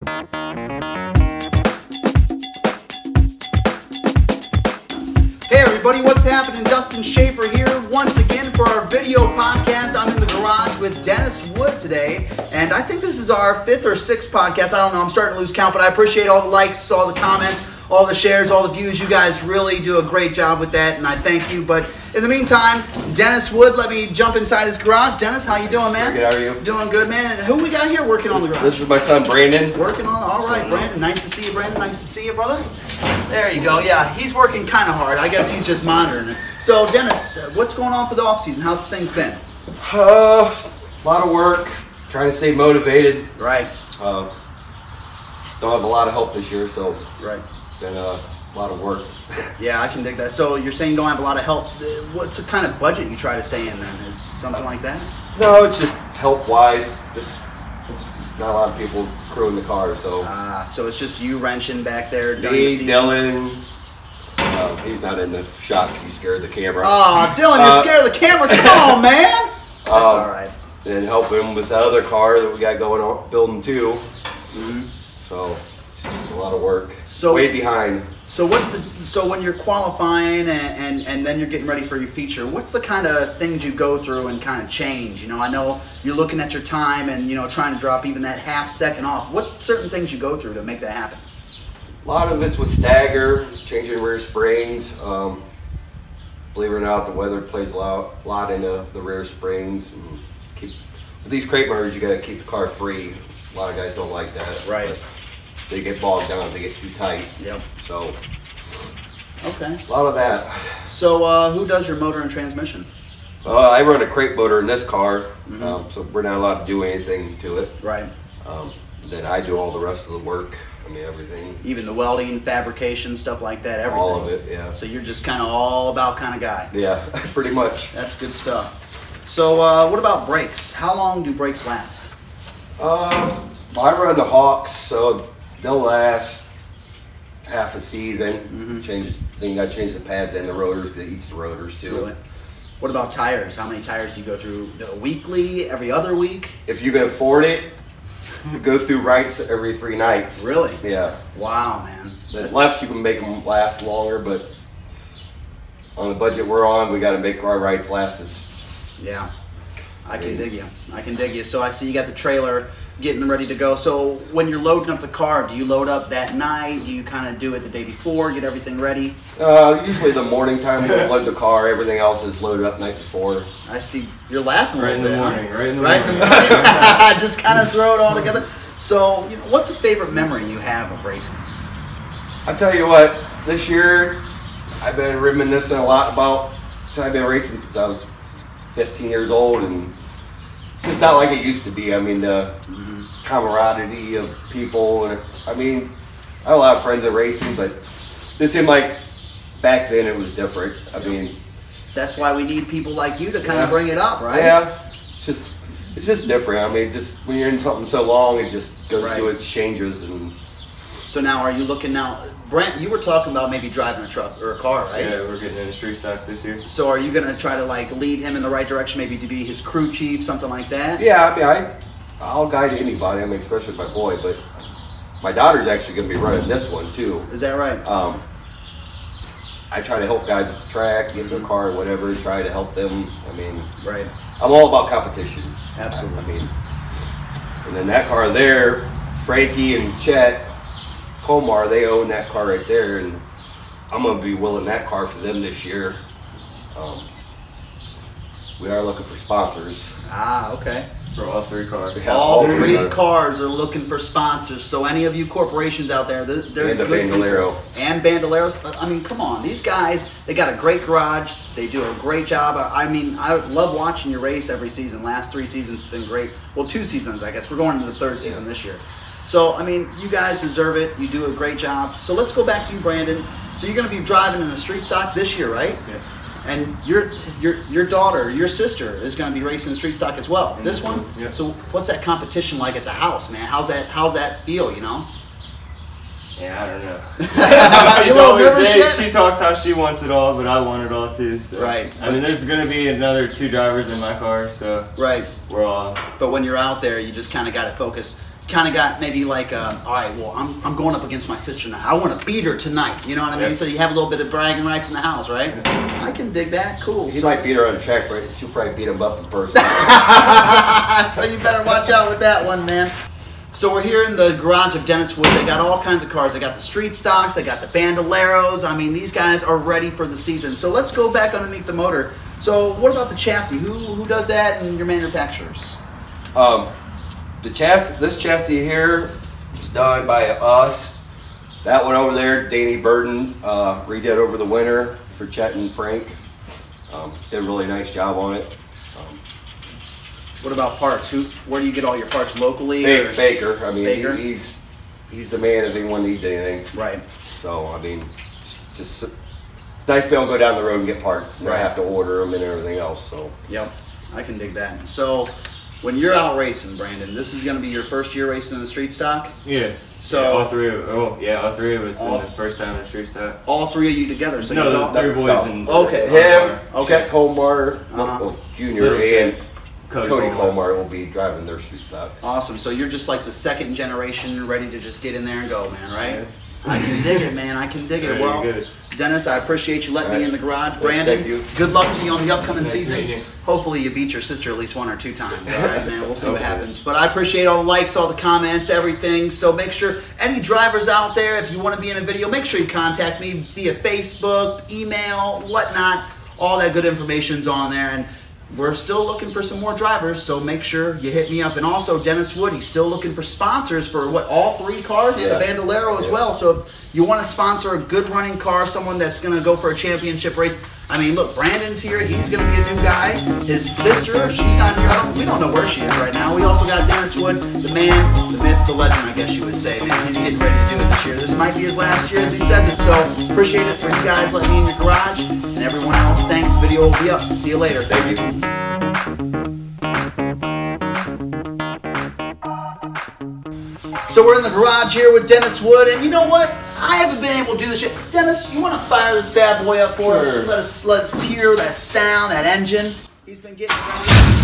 Hey everybody, what's happening? Dustin Schaefer here once again for our video podcast. I'm in the garage with Dennis Wood today, and I think this is our 5th or 6th podcast. I don't know, I'm starting to lose count, but I appreciate all the likes, all the comments, all the shares, all the views. You guys really do a great job with that, and I thank you. But in the meantime, Dennis Wood, let me jump inside his garage. Dennis, how you doing, man? Good, how are you? Doing good, man. And who we got here working on the garage? This is my son, Brandon. Working on, all right, Brandon. Nice to see you, Brandon. Nice to see you, brother. There you go. Yeah, he's working kind of hard. I guess he's just monitoring it. So, Dennis, what's going on for the off season? How's things been? A lot of work, trying to stay motivated. Right. Don't have a lot of help this year, so Right. been a lot of work. Yeah, I can dig that. So you're saying you don't have a lot of help. What's the kind of budget you try to stay in then? Is something like that? No, it's just help-wise. Just not a lot of people crewing the car, so. So it's just you wrenching back there during the Me, season? Dylan. He's not in the shop. He's scared of the camera. Oh, Dylan, you're scared of the camera. Come on, man. That's all right. And helping him with the other car that we got going on, building too. So it's just a lot of work. So way behind. So so when you're qualifying and then you're getting ready for your feature, what's the kind of things you go through and kind of change? You know, I know you're looking at your time and, you know, trying to drop even that half second off. What's certain things you go through to make that happen? A lot of it's with stagger, changing rear springs. Believe it or not, the weather plays a lot into the rear springs. And with these crate motors, you got to keep the car free. A lot of guys don't like that. Right. They get bogged down if they get too tight. Yep. So, okay. a lot of that. So who does your motor and transmission? I run a crate motor in this car, so we're not allowed to do anything to it. Right. Then I do all the rest of the work. I mean, everything. Even the welding, fabrication, stuff like that, everything. All of it, yeah. So you're just kind of all about kind of guy. Yeah, pretty much. That's good stuff. So what about brakes? How long do brakes last? I run the Hawks, so they'll last half a season. Then you got to change the pads and the rotors, because it eats the rotors too. Really? What about tires? How many tires do you go through? Weekly? Every other week? If you can afford it, you go through rights every 3 nights. Really? Yeah. Wow, man. The left, you can make them last longer, but on the budget we're on, we got to make our rights last as. Yeah, I can dig you. I can dig you. So I see you got the trailer getting ready to go. So when you're loading up the car, do you load up that night? Do you kind of do it the day before, get everything ready? Usually the morning time we'll load the car. Everything else is loaded up night before. I see you're laughing right a in little the bit. morning, right in the Right morning. in the morning. Just kind of throw it all together. So, you know, what's a favorite memory you have of racing? I tell you what, this year I've been reminiscing a lot about since I've been racing since I was 15 years old, and it's just not like it used to be. I mean, the camaraderie of people, and I mean, I have a lot of friends in racing, but this seemed like back then it was different. I mean, that's why we need people like you to kind of bring it up, right? Yeah, it's just different. I mean, just when you're in something so long, it just goes through its changes. And so now, are you looking now? Brent, you were talking about maybe driving a truck or a car, right? Yeah, we're getting into street stock this year. So are you going to try to like lead him in the right direction, maybe to be his crew chief, something like that? Yeah, I mean, I'll guide anybody. I mean, especially my boy, but my daughter's actually going to be running this one too. Is that right? I try to help guys at the track, get their car or whatever, try to help them. I mean, right. I'm all about competition. Absolutely. I mean, and then that car there, Frankie and Chet Komar, they own that car right there, and I'm going to be willing that car for them this year. We are looking for sponsors. Okay. For all 3 cars. Yeah, all 3 cars are looking for sponsors. So any of you corporations out there, they're and the good Bandolero. people. And Bandoleros. I mean, come on. These guys, they got a great garage. They do a great job. I mean, I love watching you race every season. Last 3 seasons have been great. Well, 2 seasons, I guess. We're going into the 3rd season this year. So, I mean, you guys deserve it. You do a great job. So let's go back to you, Brandon. So you're going to be driving in the street stock this year, right? Yeah. And your daughter, your sister, is going to be racing street stock as well. This one. Yeah. So what's that competition like at the house, man? How's that feel? You know. Yeah, I don't know. You little nervous yet? She talks how she wants it all, but I want it all too. So. Right. I mean, there's gonna be another 2 drivers in my car, so right. we're all. But when you're out there, you just kind of got to focus kind of got maybe like, all right, well, I'm going up against my sister now. I want to beat her tonight. You know what I mean? Yep. So you have a little bit of bragging rights in the house, right? I can dig that. Cool. He might beat her on the track, but she'll probably beat him up in person. So you better watch out with that one, man. So we're here in the garage of Dennis Wood. They got all kinds of cars. They got the street stocks. They got the Bandoleros. I mean, these guys are ready for the season. So let's go back underneath the motor. So what about the chassis? Who does that and your manufacturers? The chassis, this chassis here was done by us. That one over there, Danny Burton, redid over the winter for Chet and Frank. Did a really nice job on it. What about parts? Where do you get all your parts locally? Baker. I mean, Baker? he's the man if anyone needs anything. Right. So I mean, it's nice to be able to go down the road and get parts. And Right. not have to order them and everything else. So. Yep, I can dig that. So when you're out racing, Brandon, this is going to be your first year racing in the street stock? Yeah. So yeah, all three of us in the first time in street stock. all three of you together. So No, you the don't, three boys and Okay. Him, Okay. Chet Colmar, Uh-huh. Jr. Little and Cody Cody Colmar. Colmar will be driving their street stock. Awesome. So you're just like the second generation, ready to just get in there and go, man, right? Yeah. I can dig it, man. I can dig it. Very Well, good. Dennis, I appreciate you letting me Right. in the garage. Thank Brandon, you. good luck to you on the upcoming Nice season. meeting you. Hopefully you beat your sister at least 1 or 2 times. All right, man. We'll see what Hopefully. happens. But I appreciate all the likes, all the comments, everything. So make sure any drivers out there, if you want to be in a video, make sure you contact me via Facebook, email, whatnot. All that good information's on there. And we're still looking for some more drivers, so make sure you hit me up. And also, Dennis Wood, he's still looking for sponsors for all 3 cars and the Yeah. Bandolero as Yeah. well. So if you want to sponsor a good running car, someone that's going to go for a championship race, I mean, look, Brandon's here. He's going to be a new guy. His sister, she's not here. We don't know where she is right now. We also got Dennis Wood, the man, the myth, the legend, I guess you would say, man. He's getting ready to do it this year. This might be his last year as he says it. So appreciate it for you guys letting me in your garage. And everyone else, thanks. Video will be up. See you later. Thank you. So we're in the garage here with Dennis Wood, and you know what? I haven't been able to do this shit. Dennis, you want to fire this bad boy up for Sure. us? Let's hear that sound, that engine. He's been getting ready.